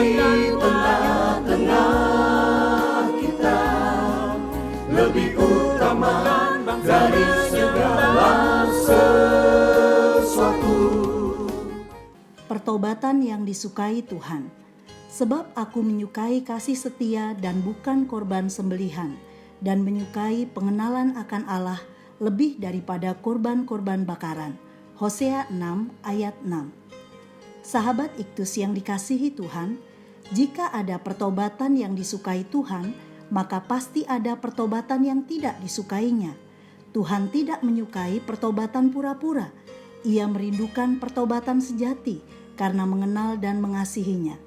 tengah-tengah kita lebih utama dari segala sesuatu. Pertobatan yang disukai Tuhan. Sebab aku menyukai kasih setia dan bukan korban sembelihan, dan menyukai pengenalan akan Allah lebih daripada korban-korban bakaran. Hosea 6 ayat 6. Sahabat Iktus yang dikasihi Tuhan, jika ada pertobatan yang disukai Tuhan, maka pasti ada pertobatan yang tidak disukainya. Tuhan tidak menyukai pertobatan pura-pura. Ia merindukan pertobatan sejati karena mengenal dan mengasihinya.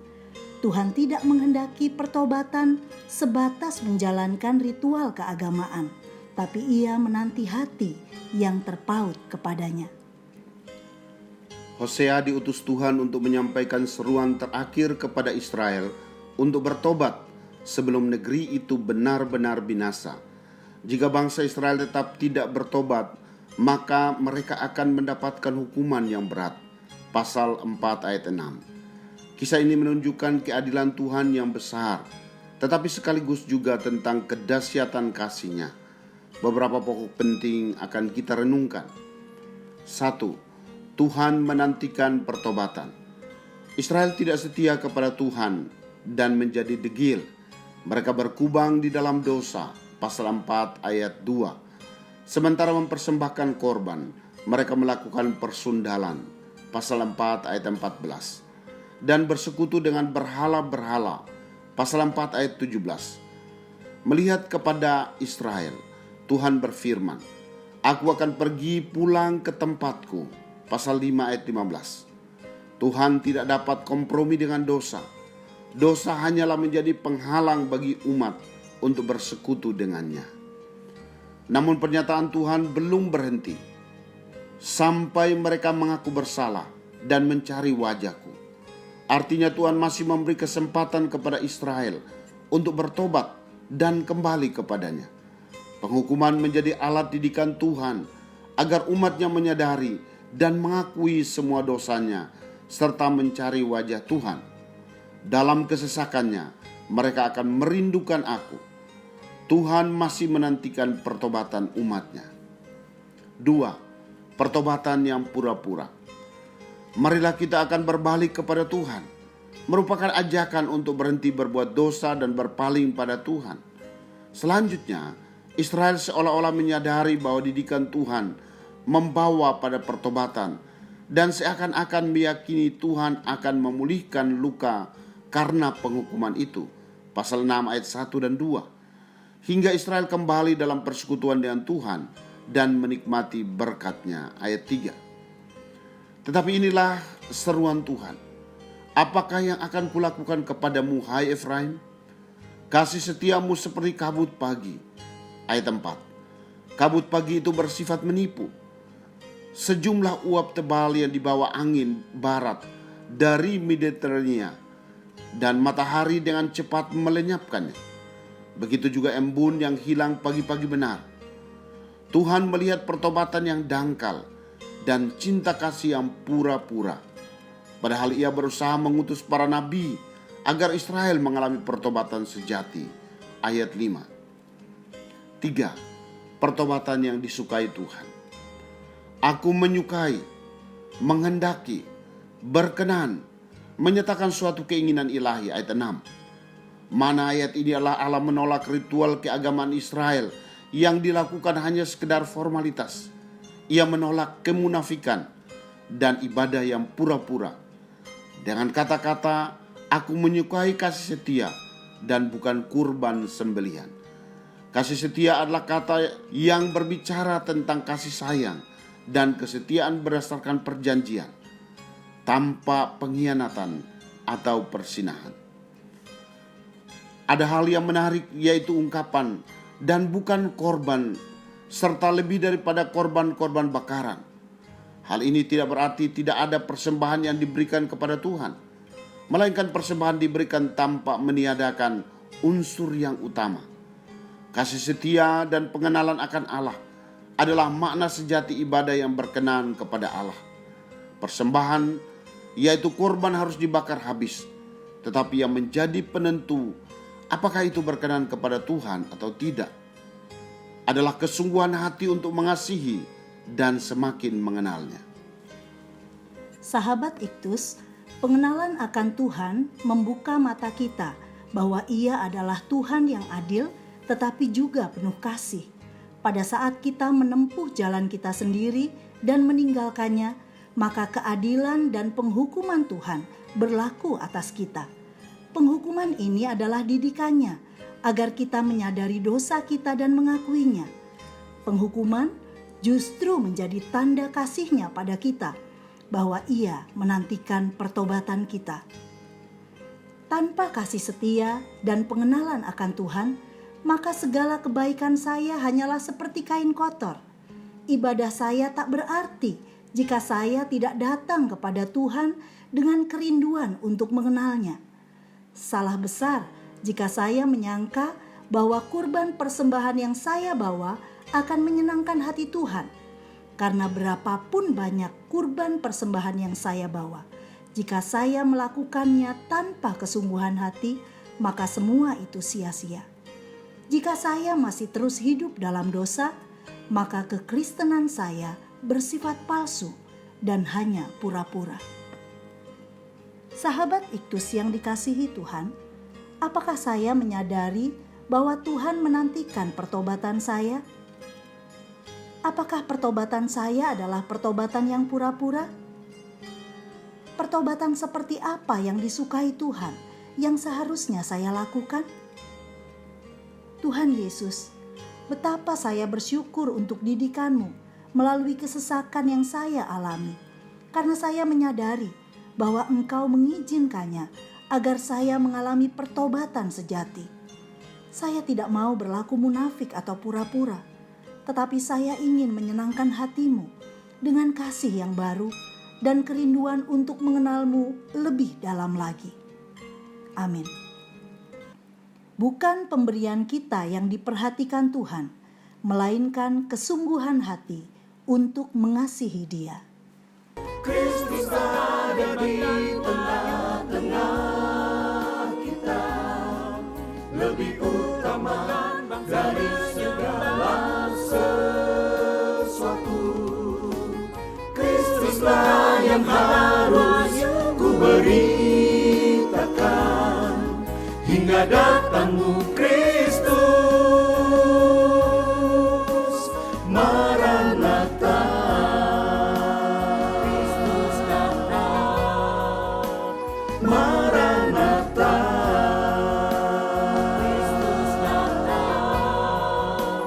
Tuhan tidak menghendaki pertobatan sebatas menjalankan ritual keagamaan, tapi Ia menanti hati yang terpaut kepadanya. Hosea diutus Tuhan untuk menyampaikan seruan terakhir kepada Israel untuk bertobat sebelum negeri itu benar-benar binasa. Jika bangsa Israel tetap tidak bertobat, maka mereka akan mendapatkan hukuman yang berat. Pasal 4 ayat 6. Kisah ini menunjukkan keadilan Tuhan yang besar, tetapi sekaligus juga tentang kedahsyatan kasih-Nya. Beberapa pokok penting akan kita renungkan. 1. Tuhan menantikan pertobatan. Israel tidak setia kepada Tuhan dan menjadi degil. Mereka berkubang di dalam dosa. Pasal 4 ayat 2. Sementara mempersembahkan korban, mereka melakukan persundalan. Pasal 4 ayat 14. Dan bersekutu dengan berhala-berhala. Pasal 4 ayat 17. Melihat kepada Israel, Tuhan berfirman, "Aku akan pergi pulang ke tempatku." Pasal 5 ayat 15. Tuhan tidak dapat kompromi dengan dosa. Dosa hanyalah menjadi penghalang bagi umat untuk bersekutu dengannya. Namun pernyataan Tuhan belum berhenti sampai mereka mengaku bersalah dan mencari wajah-Ku. Artinya Tuhan masih memberi kesempatan kepada Israel untuk bertobat dan kembali kepadanya. Penghukuman menjadi alat didikan Tuhan agar umatnya menyadari dan mengakui semua dosanya serta mencari wajah Tuhan. Dalam kesesakannya, mereka akan merindukan Aku. Tuhan masih menantikan pertobatan umatnya. 2. Pertobatan yang pura-pura. Marilah kita akan berbalik kepada Tuhan, merupakan ajakan untuk berhenti berbuat dosa dan berpaling pada Tuhan. Selanjutnya, Israel seolah-olah menyadari bahwa didikan Tuhan membawa pada pertobatan dan seakan-akan meyakini Tuhan akan memulihkan luka karena penghukuman itu. Pasal 6 ayat 1 dan 2. Hingga Israel kembali dalam persekutuan dengan Tuhan dan menikmati berkat-Nya. Ayat 3. Tetapi inilah seruan Tuhan. Apakah yang akan kulakukan kepadamu, hai Efraim? Kasih setiamu seperti kabut pagi. Ayat 4. Kabut pagi itu bersifat menipu. Sejumlah uap tebal yang dibawa angin barat dari Mediterania dan matahari dengan cepat melenyapkannya. Begitu juga embun yang hilang pagi-pagi benar. Tuhan melihat pertobatan yang dangkal dan cinta kasih yang pura-pura. Padahal Ia berusaha mengutus para nabi agar Israel mengalami pertobatan sejati. Ayat 5. 3. Pertobatan yang disukai Tuhan. Aku menyukai, menghendaki, berkenan, menyatakan suatu keinginan ilahi. Ayat 6. Mana ayat ini adalah Allah menolak ritual keagamaan Israel yang dilakukan hanya sekedar formalitas. Ia menolak kemunafikan dan ibadah yang pura-pura. Dengan kata-kata, aku menyukai kasih setia dan bukan kurban sembelihan. Kasih setia adalah kata yang berbicara tentang kasih sayang dan kesetiaan berdasarkan perjanjian, tanpa pengkhianatan atau persinahan. Ada hal yang menarik, yaitu ungkapan "dan bukan korban", serta lebih daripada korban-korban bakaran. Hal ini tidak berarti tidak ada persembahan yang diberikan kepada Tuhan, melainkan persembahan diberikan tanpa meniadakan unsur yang utama. Kasih setia dan pengenalan akan Allah adalah makna sejati ibadah yang berkenan kepada Allah. Persembahan, yaitu korban, harus dibakar habis, tetapi yang menjadi penentu apakah itu berkenan kepada Tuhan atau tidak adalah kesungguhan hati untuk mengasihi dan semakin mengenalnya. Sahabat Iktus, pengenalan akan Tuhan membuka mata kita bahwa Ia adalah Tuhan yang adil tetapi juga penuh kasih. Pada saat kita menempuh jalan kita sendiri dan meninggalkannya, maka keadilan dan penghukuman Tuhan berlaku atas kita. Penghukuman ini adalah didikannya agar kita menyadari dosa kita dan mengakuinya. Penghukuman justru menjadi tanda kasih-Nya pada kita, bahwa Ia menantikan pertobatan kita. Tanpa kasih setia dan pengenalan akan Tuhan, maka segala kebaikan saya hanyalah seperti kain kotor. Ibadah saya tak berarti jika saya tidak datang kepada Tuhan dengan kerinduan untuk mengenalnya. Salah besar jika saya menyangka bahwa kurban persembahan yang saya bawa akan menyenangkan hati Tuhan. Karena berapapun banyak kurban persembahan yang saya bawa, jika saya melakukannya tanpa kesungguhan hati, maka semua itu sia-sia. Jika saya masih terus hidup dalam dosa, maka kekristenan saya bersifat palsu dan hanya pura-pura. Sahabat Iktus yang dikasihi Tuhan, apakah saya menyadari bahwa Tuhan menantikan pertobatan saya? Apakah pertobatan saya adalah pertobatan yang pura-pura? Pertobatan seperti apa yang disukai Tuhan yang seharusnya saya lakukan? Tuhan Yesus, betapa saya bersyukur untuk didikan-Mu melalui kesesakan yang saya alami, karena saya menyadari bahwa Engkau mengizinkannya agar saya mengalami pertobatan sejati. Saya tidak mau berlaku munafik atau pura-pura, tetapi saya ingin menyenangkan hati-Mu dengan kasih yang baru dan kerinduan untuk mengenal-Mu lebih dalam lagi. Amin. Bukan pemberian kita yang diperhatikan Tuhan, melainkan kesungguhan hati untuk mengasihi Dia. Kristus ada di tengah-tengah kita, lebih utama dari segala sesuatu. Kristuslah yang harus ku beritakan hingga datang-Mu Kristus. Maranatha, Kristus datang. Maranatha, Kristus datang.